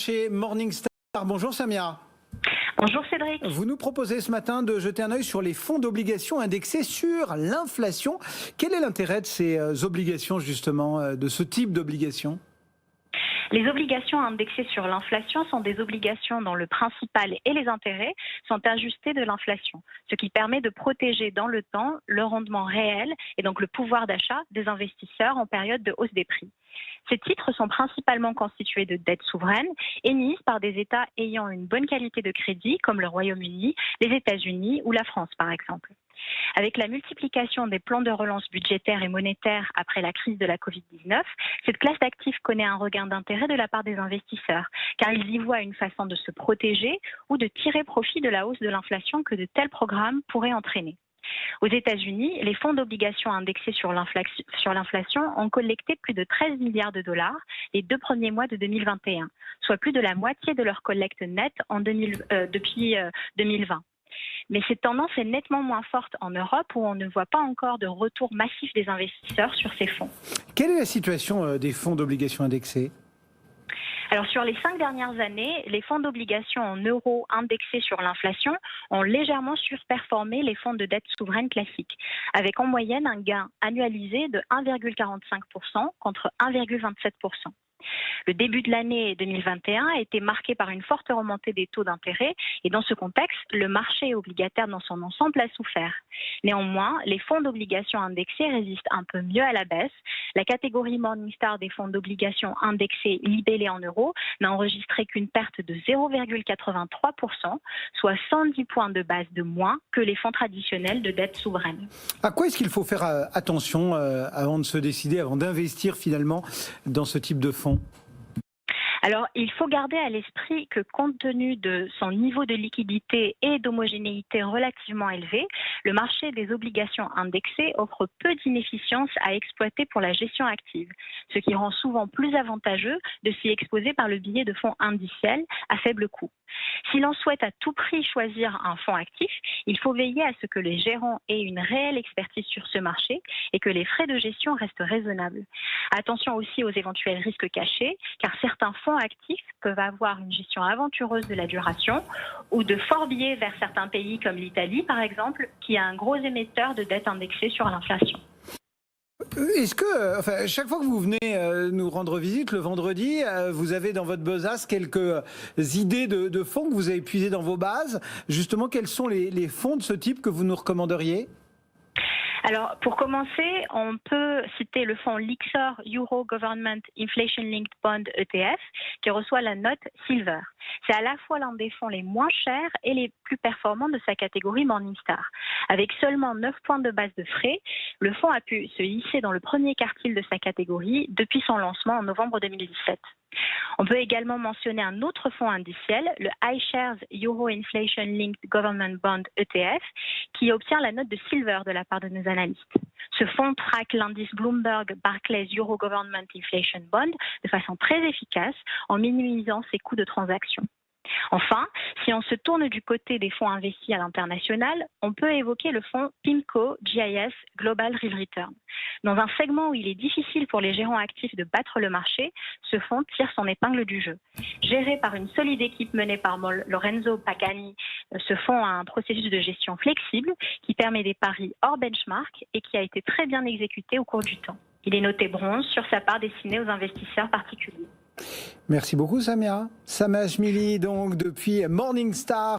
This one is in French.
Chez Morningstar. Bonjour Samia. Bonjour Cédric. Vous nous proposez ce matin de jeter un œil sur les fonds d'obligations indexés sur l'inflation. Quel est l'intérêt de ces obligations justement, de ce type d'obligations ? Les obligations indexées sur l'inflation sont des obligations dont le principal et les intérêts sont ajustés de l'inflation, ce qui permet de protéger dans le temps le rendement réel et donc le pouvoir d'achat des investisseurs en période de hausse des prix. Ces titres sont principalement constitués de dettes souveraines émises par des États ayant une bonne qualité de crédit, comme le Royaume-Uni, les États-Unis ou la France par exemple. Avec la multiplication des plans de relance budgétaire et monétaire après la crise de la Covid-19, cette classe d'actifs connaît un regain d'intérêt de la part des investisseurs, car ils y voient une façon de se protéger ou de tirer profit de la hausse de l'inflation que de tels programmes pourraient entraîner. Aux États-Unis, les fonds d'obligations indexés sur l'inflation ont collecté plus de 13 milliards de dollars les 2 premiers mois de 2021, soit plus de la moitié de leur collecte nette depuis 2020. Mais cette tendance est nettement moins forte en Europe où on ne voit pas encore de retour massif des investisseurs sur ces fonds. Quelle est la situation des fonds d'obligations indexés ? Alors sur les 5 dernières années, les fonds d'obligations en euros indexés sur l'inflation ont légèrement surperformé les fonds de dette souveraine classiques, avec en moyenne un gain annualisé de 1,45% contre 1,27%. Le début de l'année 2021 a été marqué par une forte remontée des taux d'intérêt et dans ce contexte, le marché obligataire dans son ensemble a souffert. Néanmoins, les fonds d'obligations indexés résistent un peu mieux à la baisse. La catégorie Morningstar des fonds d'obligations indexés libellés en euros n'a enregistré qu'une perte de 0,83%, soit 110 points de base de moins que les fonds traditionnels de dette souveraine. À quoi est-ce qu'il faut faire attention avant de se décider, avant d'investir finalement dans ce type de fonds ? Alors, il faut garder à l'esprit que compte tenu de son niveau de liquidité et d'homogénéité relativement élevé, le marché des obligations indexées offre peu d'inefficience à exploiter pour la gestion active, ce qui rend souvent plus avantageux de s'y exposer par le biais de fonds indiciels à faible coût. Si l'on souhaite à tout prix choisir un fonds actif, il faut veiller à ce que les gérants aient une réelle expertise sur ce marché et que les frais de gestion restent raisonnables. Attention aussi aux éventuels risques cachés, car certains fonds actifs peuvent avoir une gestion aventureuse de la duration ou de forts biais vers certains pays comme l'Italie, par exemple, qui a un gros émetteur de dettes indexées sur l'inflation. Est-ce que, chaque fois que vous venez nous rendre visite le vendredi, vous avez dans votre besace quelques idées de fonds que vous avez puisées dans vos bases ? Justement, quels sont les fonds de ce type que vous nous recommanderiez ? Alors, pour commencer, on peut citer le fonds Lyxor Euro Government Inflation Linked Bond ETF qui reçoit la note Silver. C'est à la fois l'un des fonds les moins chers et les plus performants de sa catégorie Morningstar. Avec seulement 9 points de base de frais, le fonds a pu se hisser dans le premier quartile de sa catégorie depuis son lancement en novembre 2017. On peut également mentionner un autre fonds indiciel, le iShares Euro Inflation Linked Government Bond ETF, qui obtient la note de Silver de la part de nos analystes. Ce fonds traque l'indice Bloomberg Barclays Euro Government Inflation Bond de façon très efficace en minimisant ses coûts de transaction. Enfin, si on se tourne du côté des fonds investis à l'international, on peut évoquer le fonds PIMCO GIS Global Real Return. Dans un segment où il est difficile pour les gérants actifs de battre le marché, ce fonds tire son épingle du jeu. Géré par une solide équipe menée par Lorenzo Pagani, ce fonds a un processus de gestion flexible qui permet des paris hors benchmark et qui a été très bien exécuté au cours du temps. Il est noté bronze sur sa part destinée aux investisseurs particuliers. Merci beaucoup Samia. Samia Ajmili, donc depuis Morningstar.